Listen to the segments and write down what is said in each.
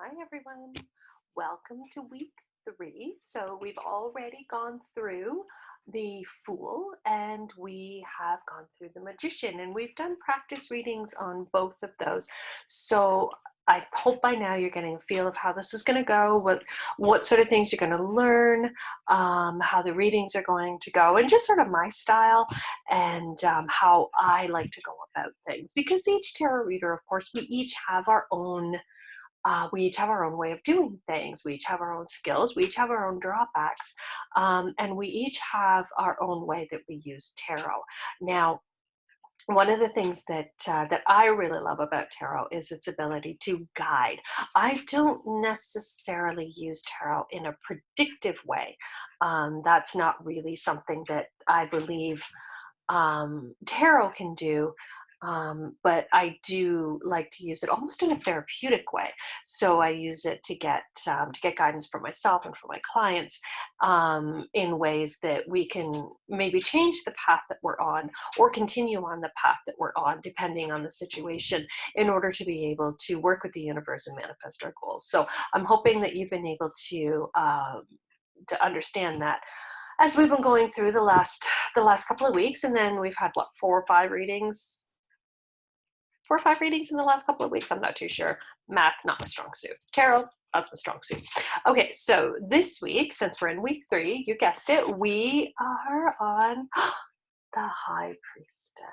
Hi, everyone. Welcome to week 3. So, we've already gone through the Fool and we have gone through the Magician, and we've done practice readings on both of those. So, I hope by now you're getting a feel of how this is going to go, what sort of things you're going to learn, how the readings are going to go, and just sort of my style and how I like to go about things. Because each tarot reader, of course, we each have our own way of doing things. We each have our own skills. We each have our own drawbacks. And we each have our own way that we use tarot. Now, one of the things that I really love about tarot is its ability to guide. I don't necessarily use tarot in a predictive way. That's not really something that I believe tarot can do. But I do like to use it almost in a therapeutic way. So I use it to get guidance for myself and for my clients in ways that we can maybe change the path that we're on or continue on the path that we're on, depending on the situation, in order to be able to work with the universe and manifest our goals. So I'm hoping that you've been able to understand that as we've been going through the last couple of weeks. And then we've had 4 or 5 readings in the last couple of weeks. I'm not too sure. Math, not my strong suit. Tarot, that's my strong suit. Okay, so this week, since we're in week 3, you guessed it, we are on the High Priestess.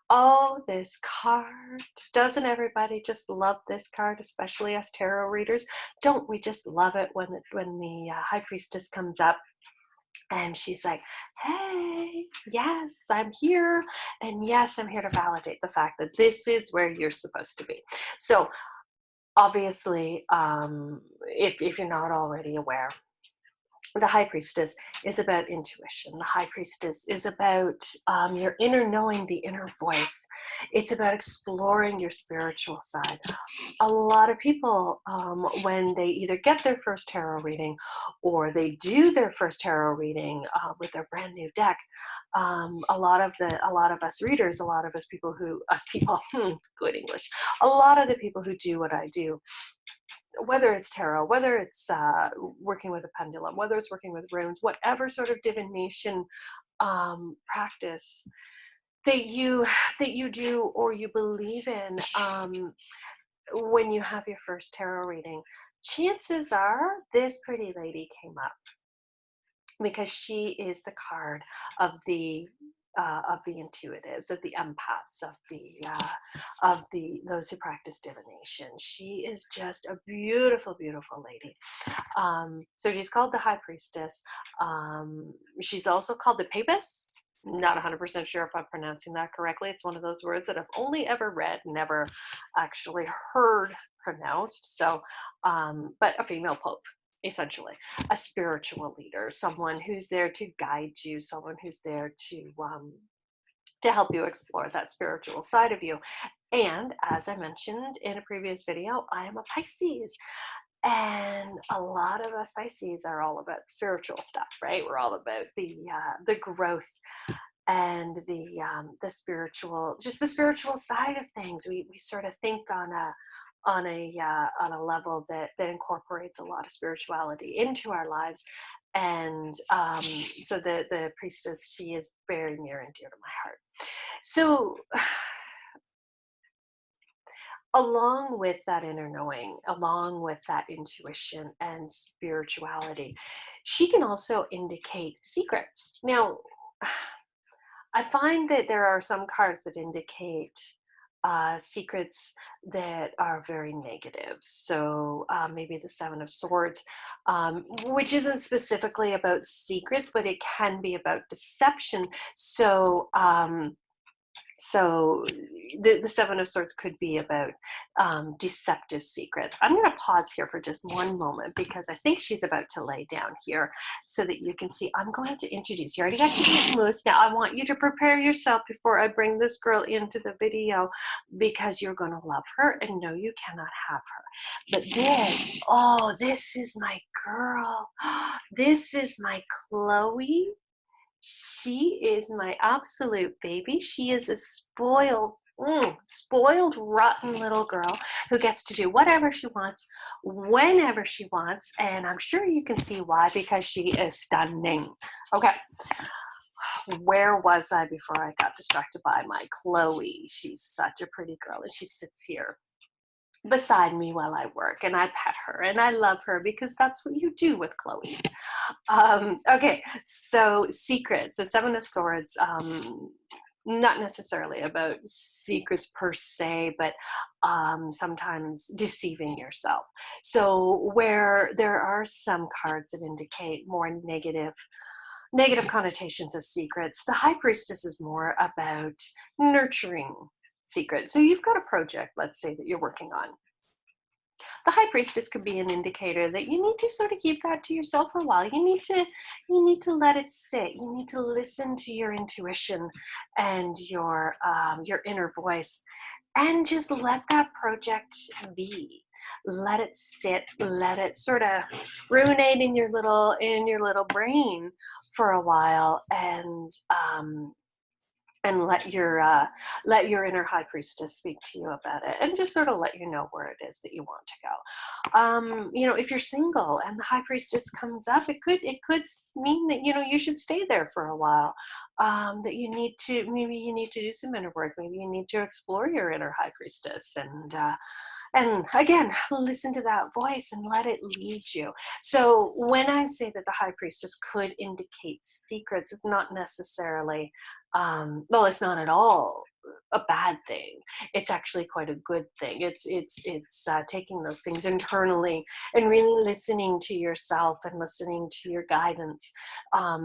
Oh, this card. Doesn't everybody just love this card, especially us tarot readers? Don't we just love it when the High Priestess comes up? And she's like, hey, yes, I'm here. And yes, I'm here to validate the fact that this is where you're supposed to be. So obviously, if you're not already aware, the High Priestess is about intuition. The High Priestess is about your inner knowing, the inner voice. It's about exploring your spiritual side. A lot of people, when they either get their first tarot reading or they do their first tarot reading with their brand new deck, a lot of us readers, a lot of us people, good English, a lot of the people who do what I do, whether it's tarot, whether it's working with a pendulum, whether it's working with runes, whatever sort of divination practice that you do or you believe in, when you have your first tarot reading, chances are this pretty lady came up because she is the card of the intuitives, of the empaths, of the those who practice divination. She is just a beautiful, beautiful lady. So she's called the High Priestess. She's also called the Papist. Not 100% sure if I'm pronouncing that correctly. It's one of those words that I've only ever read, never actually heard pronounced. So, but a female pope, essentially, a spiritual leader, someone who's there to guide you, someone who's there to help you explore that spiritual side of you. And as I mentioned in a previous video, I am a Pisces. And a lot of us Pisces are all about spiritual stuff, right? We're all about the growth and the spiritual, just the spiritual side of things. We sort of think on a level that incorporates a lot of spirituality into our lives. And so the priestess, she is very near and dear to my heart. So along with that inner knowing, along with that intuition and spirituality, she can also indicate secrets. Now, I find that there are some cards that indicate secrets that are very negative. So maybe the Seven of Swords, which isn't specifically about secrets, but it can be about deception. So the Seven of Swords could be about deceptive secrets. I'm going to pause here for just one moment because I think she's about to lay down here so that you can see. I'm going to introduce you. Already got to meet Moose. Now I want you to prepare yourself before I bring this girl into the video, because you're going to love her and no, you cannot have her. But this is my girl. This is my Chloe. She is my absolute baby. She is a spoiled Spoiled, rotten little girl who gets to do whatever she wants, whenever she wants, and I'm sure you can see why, because she is stunning. Okay, where was I before I got distracted by my Chloe? She's such a pretty girl, and she sits here beside me while I work, and I pet her, and I love her because that's what you do with Chloe. Okay, so secrets, the Seven of Swords, not necessarily about secrets per se, but sometimes deceiving yourself. So where there are some cards that indicate more negative connotations of secrets, the High Priestess is more about nurturing secrets. So you've got a project, let's say, that you're working on. The High Priestess could be an indicator that you need to sort of keep that to yourself for a while. You need to let it sit. You need to listen to your intuition and your inner voice, and just let that project be. Let it sit. Let it sort of ruminate in your little brain for a while, and let your inner High Priestess speak to you about it, and just sort of let you know where it is that you want to go. If you're single and the High Priestess comes up, it could mean that you should stay there for a while. That maybe you need to do some inner work. Maybe you need to explore your inner High Priestess, and again, listen to that voice and let it lead you. So when I say that the High Priestess could indicate secrets, it's not necessarily, well, it's not at all a bad thing. It's actually quite a good thing. It's taking those things internally and really listening to yourself and listening to your guidance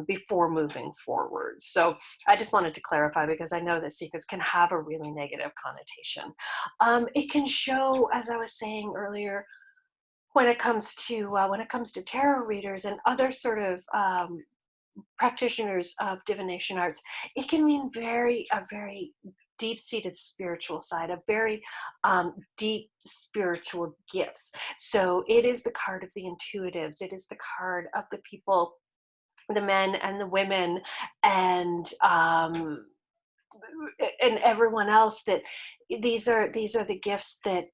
before moving forward. So I just wanted to clarify, because I know that secrets can have a really negative connotation. It can show, as I was saying earlier, when it comes to tarot readers and other sort of practitioners of divination arts, it can mean a very deep-seated spiritual side, a very deep spiritual gifts. So it is the card of the intuitives. It is the card of the people, the men and the women, and everyone else, that these are the gifts that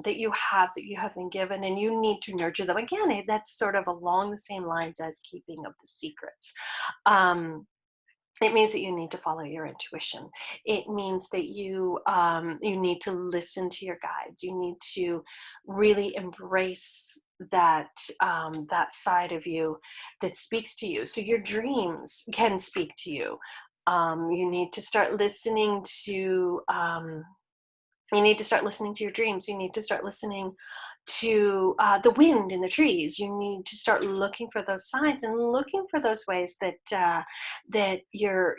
you have been given, and you need to nurture them. Again, that's sort of along the same lines as keeping of the secrets. It means that you need to follow your intuition. It means that you need to listen to your guides. You need to really embrace that side of you that speaks to you. So your dreams can speak to you. You need to start listening to your dreams. You need to start listening to the wind in the trees. You need to start looking for those signs and looking for those ways that your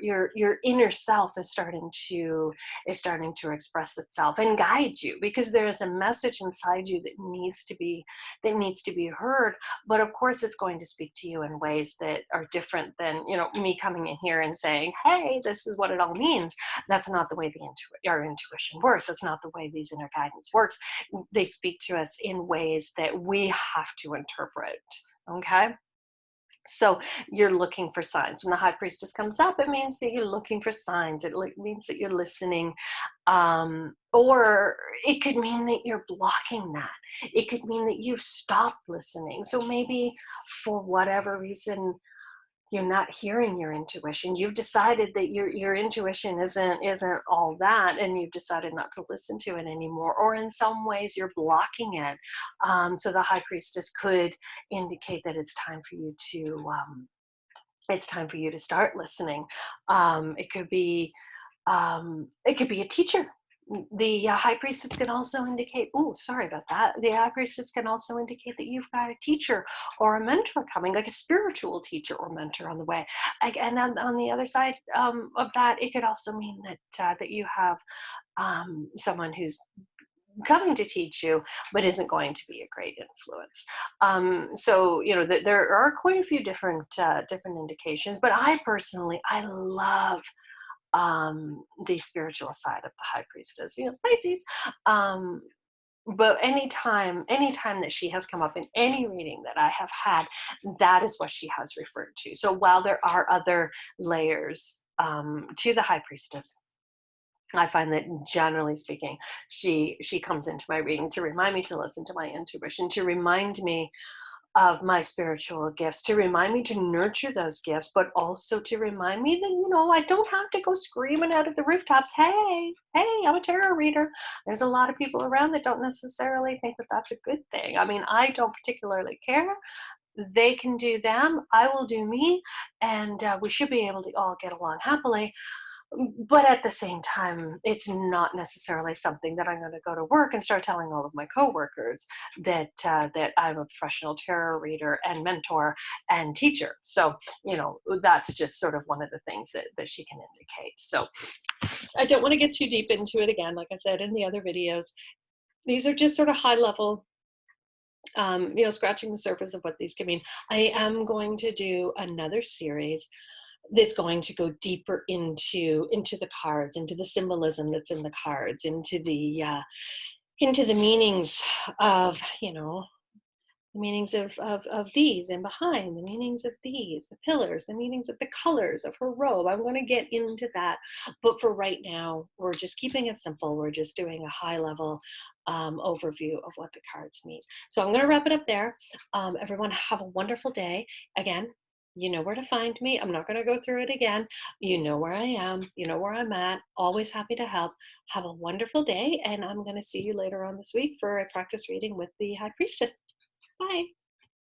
inner self is starting to express itself and guide you, because there is a message inside you that needs to be heard. But of course, it's going to speak to you in ways that are different than me coming in here and saying, "Hey, this is what it all means." That's not the way our intuition works. That's not the way these inner guidance works. They speak to us in ways that we have to interpret. Okay? So you're looking for signs. When the High Priestess comes up, it means that you're looking for signs. It means that you're listening. Or it could mean that you're blocking that. It could mean that you've stopped listening. So maybe for whatever reason, you're not hearing your intuition. You've decided that your intuition isn't all that, and you've decided not to listen to it anymore, or in some ways you're blocking it. So the High Priestess could indicate that it's time for you to start listening. It could be a teacher. The High Priestess can also indicate, oh, sorry about that. The High Priestess can also indicate that you've got a teacher or a mentor coming, like a spiritual teacher or mentor on the way. And on the other side of that, it could also mean that you have someone who's coming to teach you, but isn't going to be a great influence. So there are quite a few different indications, but I love the spiritual side of the High Priestess, Pisces. But anytime that she has come up in any reading that I have had, that is what she has referred to. So while there are other layers to the High Priestess, I find that generally speaking, she comes into my reading to remind me to listen to my intuition, to remind me of my spiritual gifts, to remind me to nurture those gifts, but also to remind me that, I don't have to go screaming out of the rooftops, hey, hey, I'm a tarot reader. There's a lot of people around that don't necessarily think that that's a good thing. I mean, I don't particularly care. They can do them, I will do me, and we should be able to all get along happily. But at the same time, it's not necessarily something that I'm going to go to work and start telling all of my coworkers that I'm a professional tarot reader and mentor and teacher. So, that's just sort of one of the things that she can indicate. So I don't want to get too deep into it again. Like I said in the other videos, these are just sort of high level, scratching the surface of what these can mean. I am going to do another series that's going to go deeper into the cards, into the symbolism that's in the cards, into the meanings of, the meanings of these and behind, the meanings of these, the pillars, the meanings of the colors of her robe. I'm going to get into that. But for right now, we're just keeping it simple. We're just doing a high level overview of what the cards mean. So I'm going to wrap it up there. Everyone have a wonderful day. Again, you know where to find me. I'm not going to go through it again. You know where I am. You know where I'm at. Always happy to help. Have a wonderful day. And I'm going to see you later on this week for a practice reading with the High Priestess. Bye.